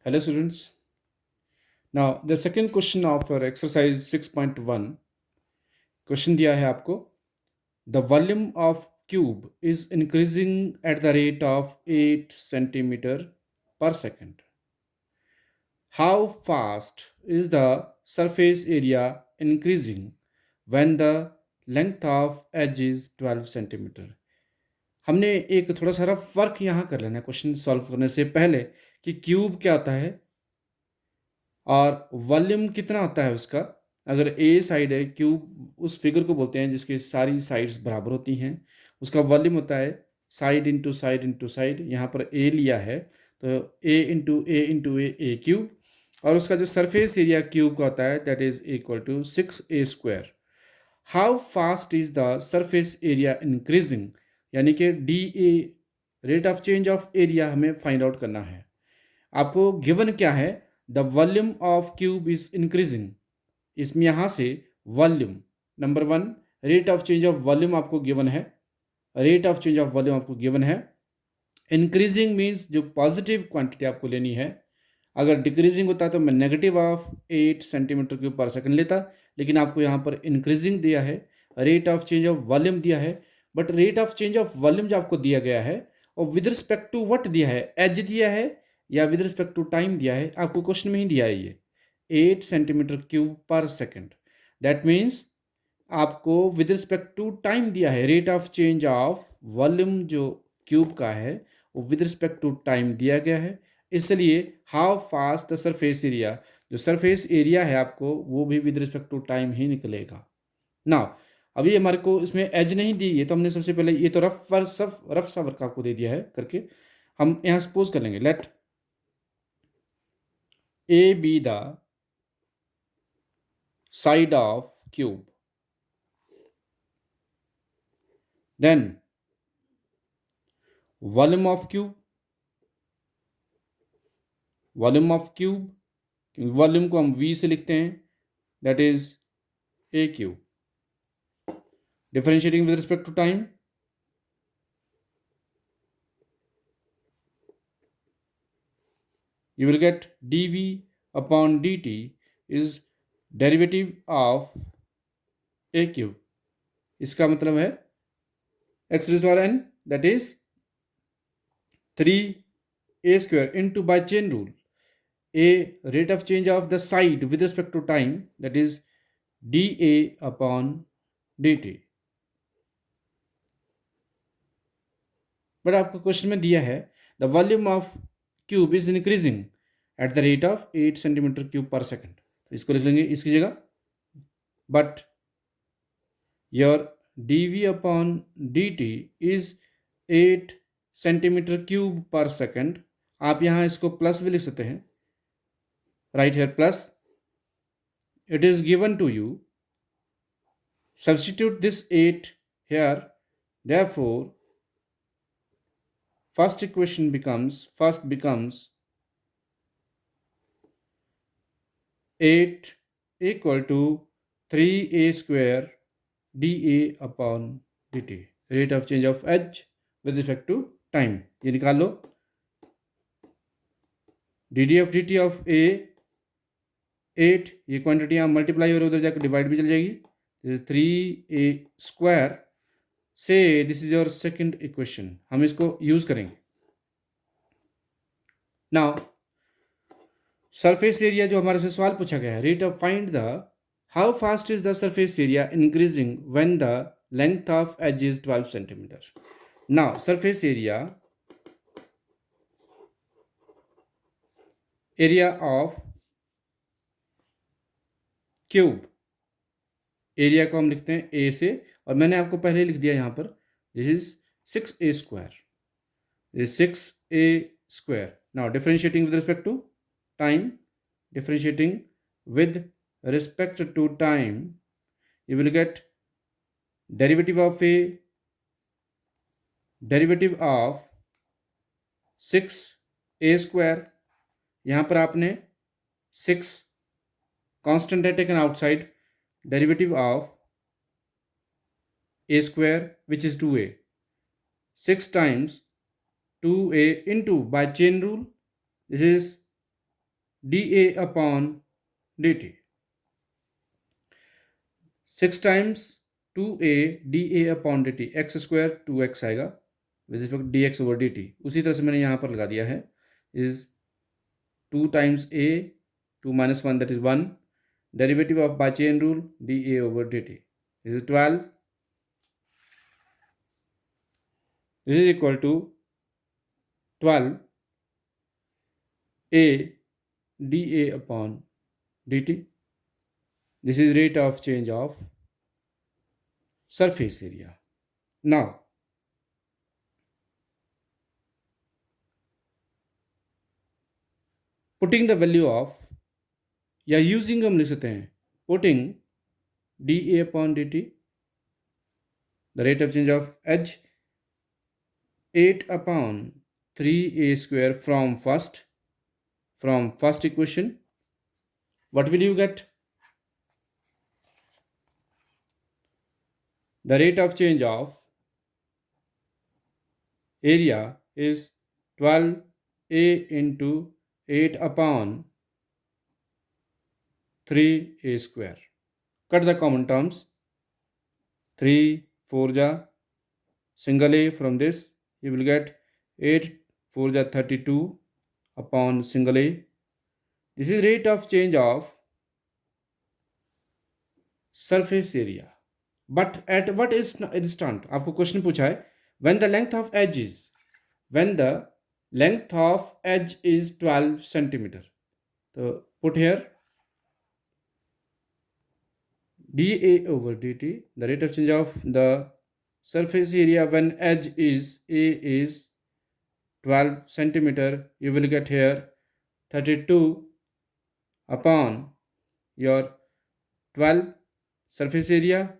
Hello students. Now the second question of our exercise 6.1 question दिया है आपको. The volume of cube is increasing at the rate of 8 centimeter per second. How fast is the surface area increasing when the length of edge is 12 centimeter? हमने एक थोड़ा सा rough work यहाँ कर लेना है क्वेश्चन सॉल्व करने से पहले कि क्यूब क्या होता है और वॉल्यूम कितना होता है उसका. अगर ए साइड है, क्यूब उस फिगर को बोलते हैं जिसके सारी साइड्स बराबर होती हैं. उसका वॉल्यूम होता है side into side into side. यहाँ पर ए लिया है तो इंटू ए क्यूब. और उसका जो सरफेस एरिया क्यूब का होता है that is equal to 6a². How fast is the surface area increasing, यानी कि D A rate of change of area हमें फाइंड आउट करना है. आपको गिवन क्या है, the volume of cube is increasing. इसमें यहाँ से volume number one, rate of change of volume आपको गिवन है. Rate of change of volume आपको गिवन है. इंक्रीजिंग मीन्स जो पॉजिटिव क्वांटिटी आपको लेनी है. अगर डिक्रीजिंग होता तो मैं नेगेटिव ऑफ 8 सेंटीमीटर क्यूब पर सेकंड लेता, लेकिन आपको यहाँ पर इंक्रीजिंग दिया है, rate of change of volume दिया है. But rate of change of volume जो आपको दिया गया है और विद रिस्पेक्ट टू व्हाट दिया है, एज दिया है या विद रिस्पेक्ट टू टाइम दिया है, आपको क्वेश्चन में ही दिया है ये 8 सेंटीमीटर क्यूब पर सेकंड. दैट मीन्स आपको विद रिस्पेक्ट टू टाइम दिया है. Rate of change of volume जो क्यूब का है वो विद रिस्पेक्ट टू टाइम दिया गया है. इसलिए how fast the surface area, जो सरफेस एरिया है आपको वो भी विद रिस्पेक्ट टू टाइम ही निकलेगा. नाउ अभी हमारे को इसमें एज नहीं दी है तो हमने सबसे पहले ये तो रफ सा वर्क आपको दे दिया है करके. हम यहाँ सपोज कर लेंगे let a be the side of cube, then volume of cube, volume को हम v से लिखते हैं that is a cube. Differentiating with respect to time, you will get dv upon dt is derivative of a cube. इसका मतलब है x raised to power n that is 3a² into by chain rule a rate of change of the side with respect to time that is dA upon dt. But आपको question में दिया है the volume of cube is increasing at the rate of 8 centimetre cube पर second. तो इसको लिख लेंगे इसकी जगह. But your dv upon dt is 8 centimetre cube पर सेकंड. आप यहाँ इसको प्लस भी लिख सकते हैं. Right here plus, it is given to you, substitute this 8 here, therefore first becomes 8 equal to 3a² dA upon dt, rate of change of edge with respect to time. ये निकाल लो. dd of dt of a 8, ये quantity यहाँ multiply और उधर जाकर divide भी चल जाएगी. This is 3a². से this is your second equation. हम इसको यूज करेंगे. नाउ सरफेस एरिया जो हमारे से सवाल पूछा गया है, rate of find the how fast is the surface area increasing when the length of edge is 12 centimetre. Now surface area of cube, area को हम लिखते हैं ए से, और मैंने आपको पहले लिख दिया यहाँ पर this is 6a². This 6a². Now differentiating with respect to time, differentiating with respect to time, you will get derivative of 6a². यहाँ पर आपने 6 कांस्टेंट है taken outside, derivative of a² which is 2a. 6 times 2a into by chain rule, this is dA upon dt. 6 times 2a dA upon dt, x square 2x आएगा with respect dx over dt। उसी तरह से मैंने यहाँ पर लगा दिया है, is 2 times a, 2 minus 1 that is 1, derivative of by chain rule dA over dt. This is 12. This is equal to 12 a dA upon dt. This is rate of change of surface area. Now, putting the value of, या using हम लिख सकते हैं putting dA upon dt, the rate of change of edge 8 upon 3a square from first equation. What will you get? The rate of change of area is 12a into 8 upon 3a square. Cut the common terms. 3 4 ja, single a from this you will get 8 4 ja 32 upon single a. This is rate of change of surface area. But at what is instant? आपको question पूछा है when the length of edge is 12 centimeter. So put here dA over dt, the rate of change of the surface area when edge is a is 12 centimeter, you will get here 32 upon your 12 surface area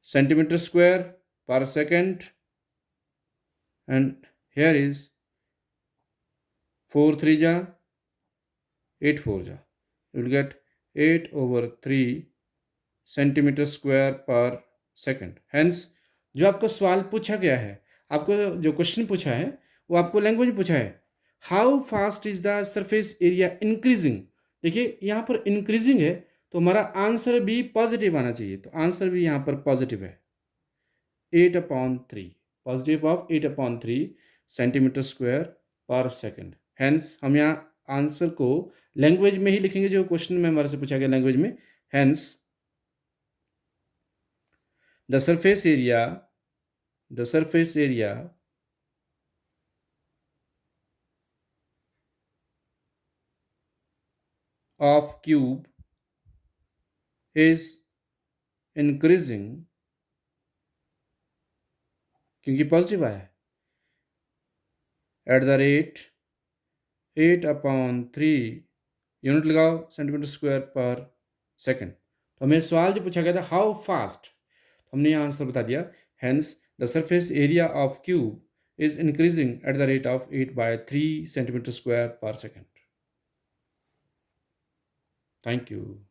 centimeter square per second, and here is 4 3 ja 8 4 ja, you will get 8 over 3 centimetre square पर second. Hence जो आपको सवाल पूछा गया है, आपको जो question पूछा है वो आपको लैंग्वेज में पूछा है, how fast is the surface area increasing. देखिए यहाँ पर इंक्रीजिंग है तो हमारा आंसर भी पॉजिटिव आना चाहिए, तो आंसर भी यहाँ पर पॉजिटिव है 8/3, पॉजिटिव ऑफ 8/3 सेंटीमीटर स्क्वायर पर सेकंड। हेंस हम यहाँ आंसर को लैंग्वेज में ही लिखेंगे जो क्वेश्चन में हमारे से पूछा गया लैंग्वेज में। Hence the surface area of cube is increasing, क्योंकि पॉजिटिव आया है, एट द रेट 8/3 यूनिट लगाओ सेंटीमीटर स्क्वायर पर सेकंड। तो हमें सवाल जो पूछा गया था हाउ फास्ट, हमने यहाँ आंसर बता दिया। Hence the surface area of cube is increasing at the rate of 8/3 centimetre square पर सेकंड। Thank you.